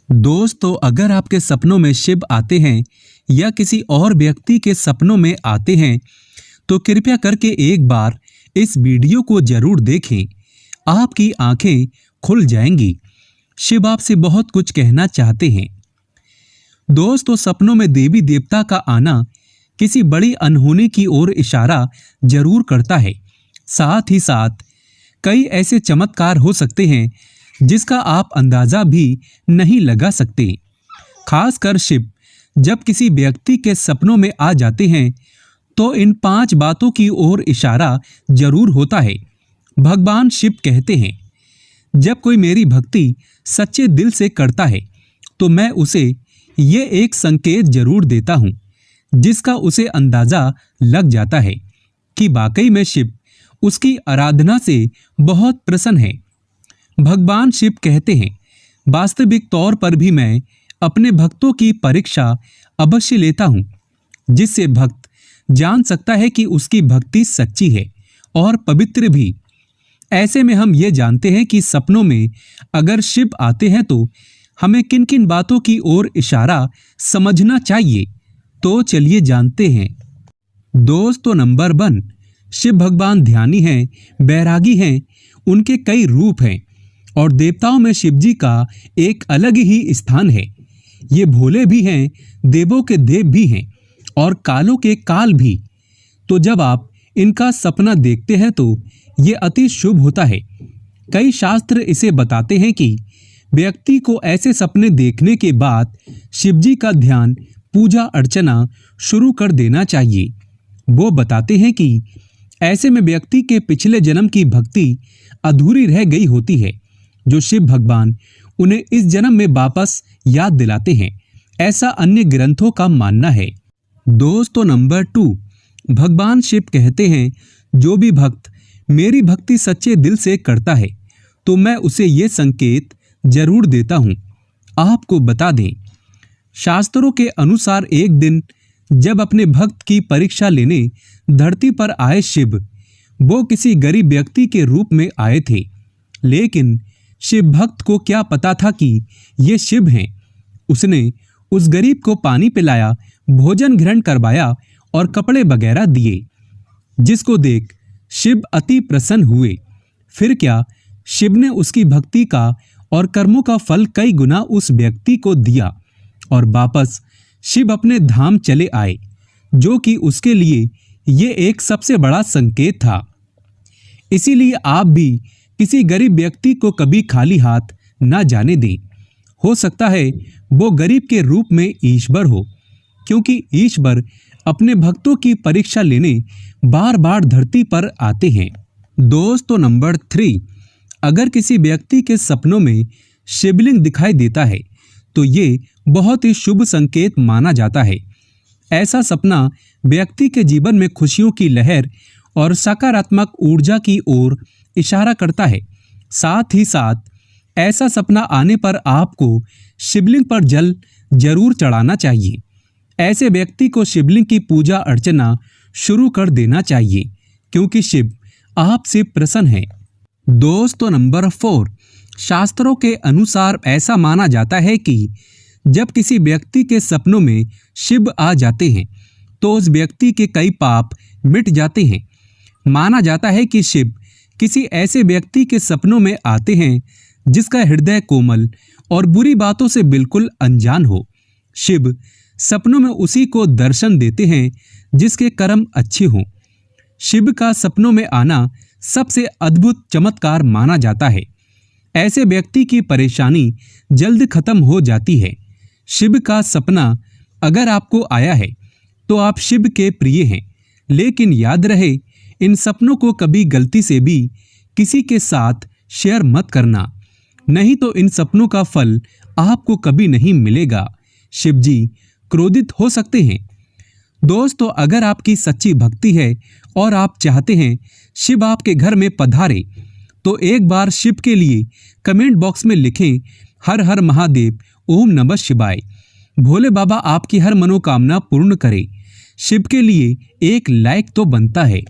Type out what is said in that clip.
दोस्तों, अगर आपके सपनों में शिव आते हैं या किसी और व्यक्ति के सपनों में आते हैं तो कृपया करके एक बार इस वीडियो को जरूर देखें। आपकी आंखें खुल जाएंगी। शिव आपसे बहुत कुछ कहना चाहते हैं। दोस्तों, सपनों में देवी देवता का आना किसी बड़ी अनहोनी की ओर इशारा जरूर करता है। साथ ही साथ कई ऐसे चमत्कार हो सकते हैं जिसका आप अंदाजा भी नहीं लगा सकते। खासकर शिव जब किसी व्यक्ति के सपनों में आ जाते हैं तो इन 5 बातों की ओर इशारा जरूर होता है। भगवान शिव कहते हैं, जब कोई मेरी भक्ति सच्चे दिल से करता है तो मैं उसे ये एक संकेत जरूर देता हूँ जिसका उसे अंदाजा लग जाता है कि वाकई में शिव उसकी आराधना से बहुत प्रसन्न है। भगवान शिव कहते हैं, वास्तविक तौर पर भी मैं अपने भक्तों की परीक्षा अवश्य लेता हूँ जिससे भक्त जान सकता है कि उसकी भक्ति सच्ची है और पवित्र भी। ऐसे में हम ये जानते हैं कि सपनों में अगर शिव आते हैं तो हमें किन किन बातों की ओर इशारा समझना चाहिए। तो चलिए जानते हैं। दोस्तों, नंबर 1, शिव भगवान ध्यानी हैं, बैरागी हैं। उनके कई रूप हैं और देवताओं में शिव जी का एक अलग ही स्थान है। ये भोले भी हैं, देवों के देव भी हैं और कालों के काल भी। तो जब आप इनका सपना देखते हैं तो ये अति शुभ होता है। कई शास्त्र इसे बताते हैं कि व्यक्ति को ऐसे सपने देखने के बाद शिव जी का ध्यान, पूजा अर्चना शुरू कर देना चाहिए। वो बताते हैं कि ऐसे में व्यक्ति के पिछले जन्म की भक्ति अधूरी रह गई होती है जो शिव भगवान उन्हें इस जन्म में वापस याद दिलाते हैं। ऐसा अन्य ग्रंथों का मानना है। दोस्तों, नंबर 2, भगवान शिव कहते हैं, जो भी भक्त मेरी भक्ति सच्चे दिल से करता है तो मैं उसे ये संकेत जरूर देता हूँ। आपको बता दें, शास्त्रों के अनुसार एक दिन जब अपने भक्त की परीक्षा लेने धरती पर आए शिव, वो किसी गरीब व्यक्ति के रूप में आए थे। लेकिन शिव भक्त को क्या पता था कि ये शिव हैं। उसने उस गरीब को पानी पिलाया, भोजन ग्रहण करवाया और कपड़े वगैरह दिए, जिसको देख शिव अति प्रसन्न हुए। फिर क्या, शिव ने उसकी भक्ति का और कर्मों का फल कई गुना उस व्यक्ति को दिया और वापस शिव अपने धाम चले आए, जो कि उसके लिए ये एक सबसे बड़ा संकेत था। इसीलिए आप भी किसी गरीब व्यक्ति को कभी खाली हाथ ना जाने दें। हो सकता है वो गरीब के रूप में ईश्वर हो, क्योंकि ईश्वर अपने भक्तों की परीक्षा लेने बार बार धरती पर आते हैं। दोस्तों, नंबर 3, अगर किसी व्यक्ति के सपनों में शिवलिंग दिखाई देता है तो ये बहुत ही शुभ संकेत माना जाता है। ऐसा सपना व्यक्ति के जीवन में खुशियों की लहर और सकारात्मक ऊर्जा की ओर इशारा करता है। साथ ही साथ ऐसा सपना आने पर आपको शिवलिंग पर जल जरूर चढ़ाना चाहिए। ऐसे व्यक्ति को शिवलिंग की पूजा अर्चना शुरू कर देना चाहिए, क्योंकि शिव आपसे प्रसन्न है। दोस्तों, नंबर 4, शास्त्रों के अनुसार ऐसा माना जाता है कि जब किसी व्यक्ति के सपनों में शिव आ जाते हैं तो उस व्यक्ति के कई पाप मिट जाते हैं। माना जाता है कि शिव किसी ऐसे व्यक्ति के सपनों में आते हैं जिसका हृदय कोमल और बुरी बातों से बिल्कुल अनजान हो। शिव सपनों में उसी को दर्शन देते हैं जिसके कर्म अच्छे हों। शिव का सपनों में आना सबसे अद्भुत चमत्कार माना जाता है। ऐसे व्यक्ति की परेशानी जल्द खत्म हो जाती है। शिव का सपना अगर आपको आया है तो आप शिव के प्रिय हैं। लेकिन याद रहे, इन सपनों को कभी गलती से भी किसी के साथ शेयर मत करना, नहीं तो इन सपनों का फल आपको कभी नहीं मिलेगा। शिव जी क्रोधित हो सकते हैं। दोस्तों, अगर आपकी सच्ची भक्ति है और आप चाहते हैं शिव आपके घर में पधारे तो एक बार शिव के लिए कमेंट बॉक्स में लिखें, हर हर महादेव, ओम नमः शिवाय। भोले बाबा आपकी हर मनोकामना पूर्ण करे। शिव के लिए एक लाइक तो बनता है।